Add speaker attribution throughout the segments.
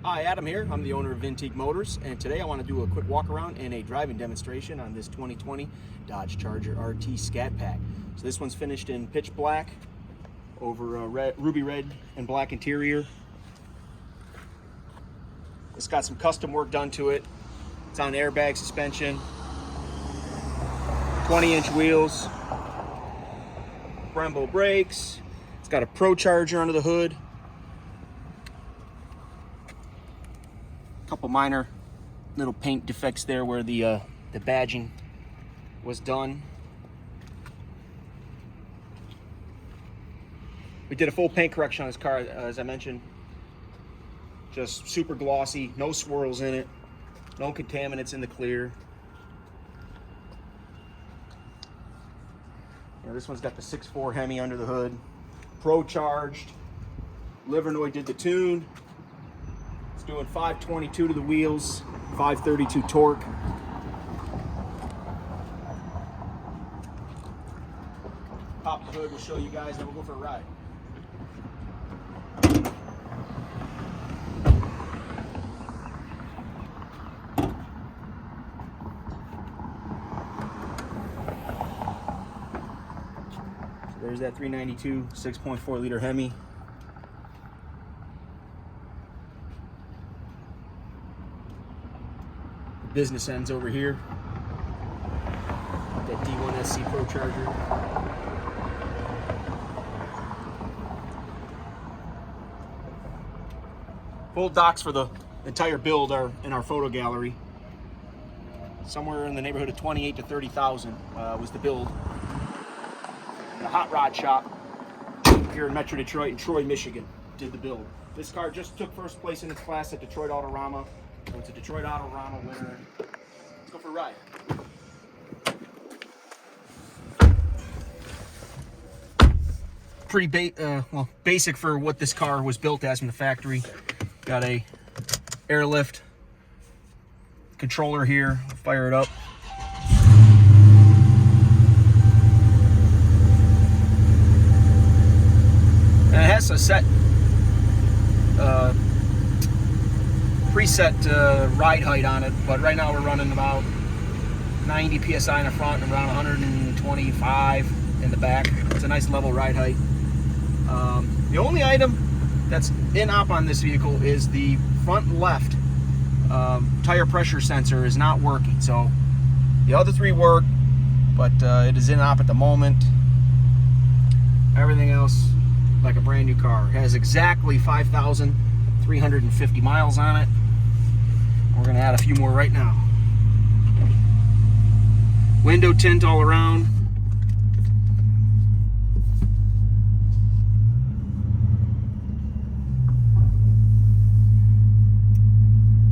Speaker 1: Hi, Adam here. I'm the owner of Vintique Motors, and today I want to do a quick walk around and a driving demonstration on this 2020 Dodge Charger RT Scat Pack. So this one's finished in pitch black over a ruby red and black interior. It's got some custom work done to it. It's on airbag suspension, 20-inch wheels, Brembo brakes. It's got a ProCharger under the hood. Couple minor little paint defects there where the badging was done. We did a full paint correction on this car, as I mentioned. Just super glossy, no swirls in it, no contaminants in the clear. This one's got the 6.4 Hemi under the hood, ProCharged. Livernois did the tune. Doing 522 to the wheels, 532 torque. Pop the hood, we'll show you guys, then we'll go for a ride. So there's that 392 6.4 liter Hemi. Business ends over here. That D1SC ProCharger. Full docs for the entire build are in our photo gallery. Somewhere in the neighborhood of 28 to 30,000 was the build. The hot rod shop here in Metro Detroit in Troy, Michigan did the build. This car just took first place in its class at Detroit Autorama. So it's a Detroit Autorama winner. Let's go for a ride. Pretty basic for what this car was built as from the factory. Got a airlift controller here. I'll fire it up. And it has a set preset ride height on it, but right now we're running about 90 psi in the front and around 125 in the back. It's a nice level ride height. The only item that's in op on this vehicle is the front left tire pressure sensor is not working. So the other three work, but it is in op at the moment. Everything else like a brand new car. It has exactly 5,350 miles on it. We're gonna add a few more right now. Window tint all around.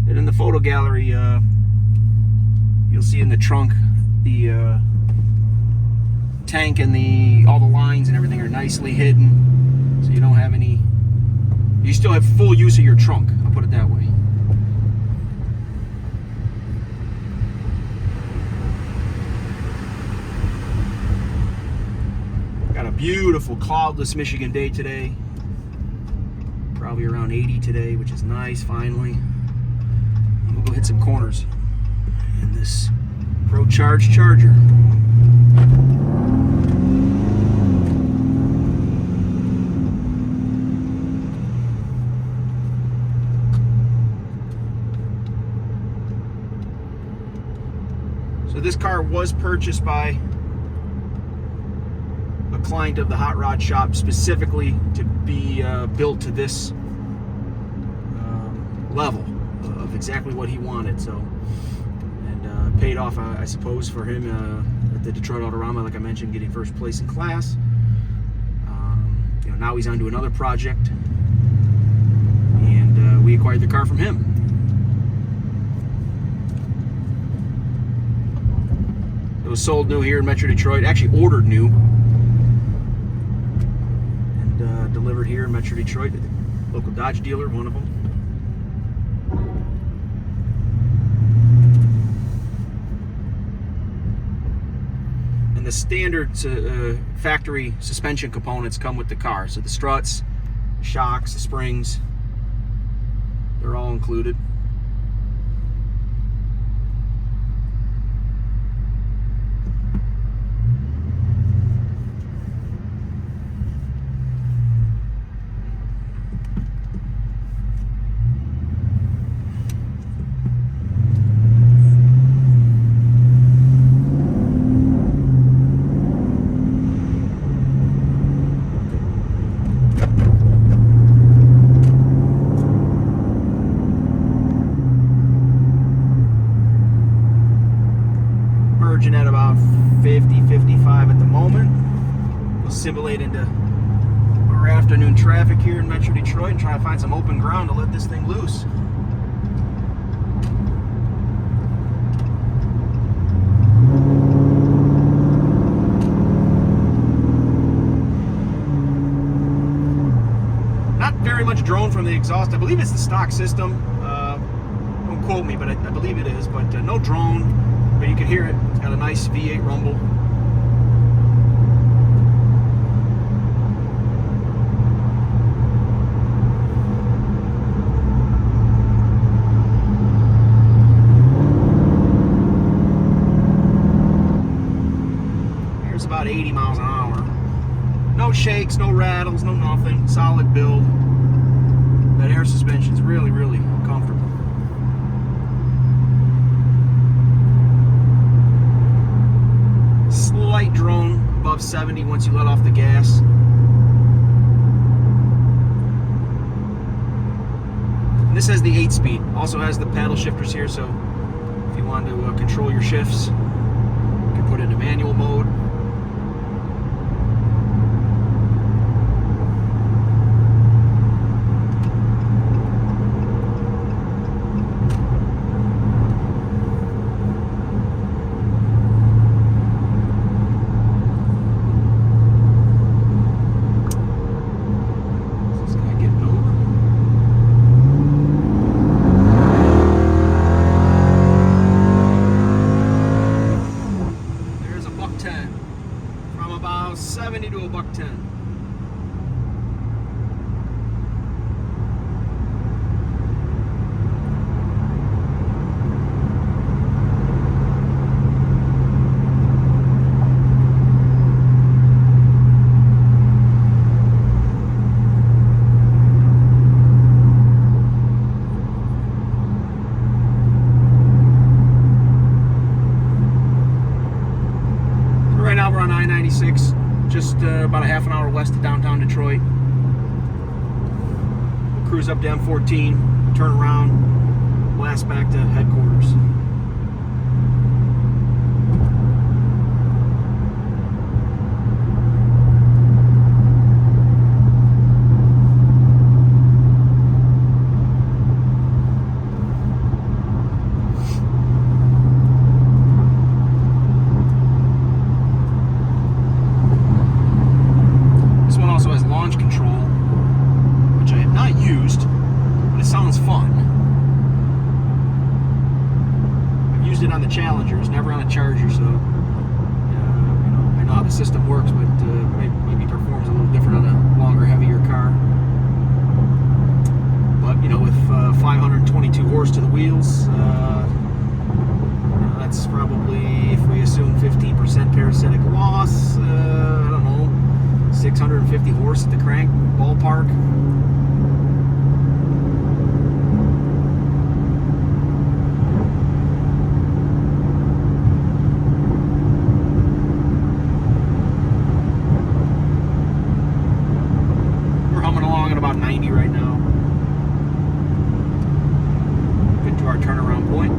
Speaker 1: And in the photo gallery, you'll see in the trunk the tank and all the lines and everything are nicely hidden, so you don't have any. You still have full use of your trunk. I'll put it that way. Got a beautiful cloudless Michigan day today. Probably around 80 today, which is nice, finally. And we'll go hit some corners in this ProCharged Charger. So this car was purchased by a client of the hot rod shop specifically to be built to this level of exactly what he wanted. So, and paid off, I suppose, for him at the Detroit Autorama, like I mentioned, getting first place in class. Now he's on to another project, and we acquired the car from him. It was sold new here in Metro Detroit, actually ordered new, and delivered here in Metro Detroit, local Dodge dealer, one of them. And the standard factory suspension components come with the car. So the struts, shocks, the springs, They're all included. At about 50, 55 at the moment. We'll simulate into our afternoon traffic here in Metro Detroit and try to find some open ground to let this thing loose. Not very much drone from the exhaust. I believe it's the stock system. Don't quote me, but I believe it is. But no drone. But you can hear it. It's got a nice V8 rumble. There's about 80 miles an hour. No shakes, no rattles, no nothing. Solid build. That air suspension's really, really comfortable. Slight drone above 70 once you let off the gas. And this has the 8-speed. Also has the paddle shifters here, so if you want to control your shifts, you can put it into manual mode. To a $110. Right now we're on I-96. Just about a half an hour west of downtown Detroit. We'll cruise up to M14, turn around, blast back to headquarters. On the Challengers, never on a Charger, so you know, I know how the system works, but maybe performs a little different on a longer, heavier car. But you know, with 522 horse to the wheels, that's probably, if we assume 15% parasitic loss, I don't know, 650 horse at the crank ballpark. About 90 right now. Get to our turnaround point.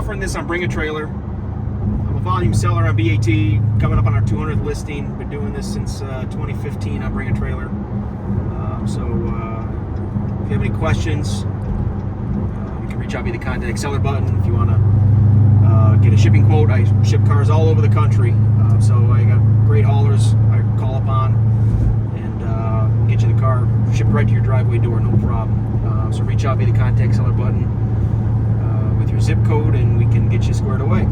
Speaker 1: offering this on Bring a Trailer. I'm a volume seller on BAT, coming up on our 200th listing. Been doing this since 2015 on Bring a Trailer. So if you have any questions, you can reach out via the contact seller button. If you want to get a shipping quote, I ship cars all over the country. So I got great haulers I call upon, and we'll get you the car shipped right to your driveway door, no problem. So reach out via the contact seller button with your zip code, and we can get you squared away.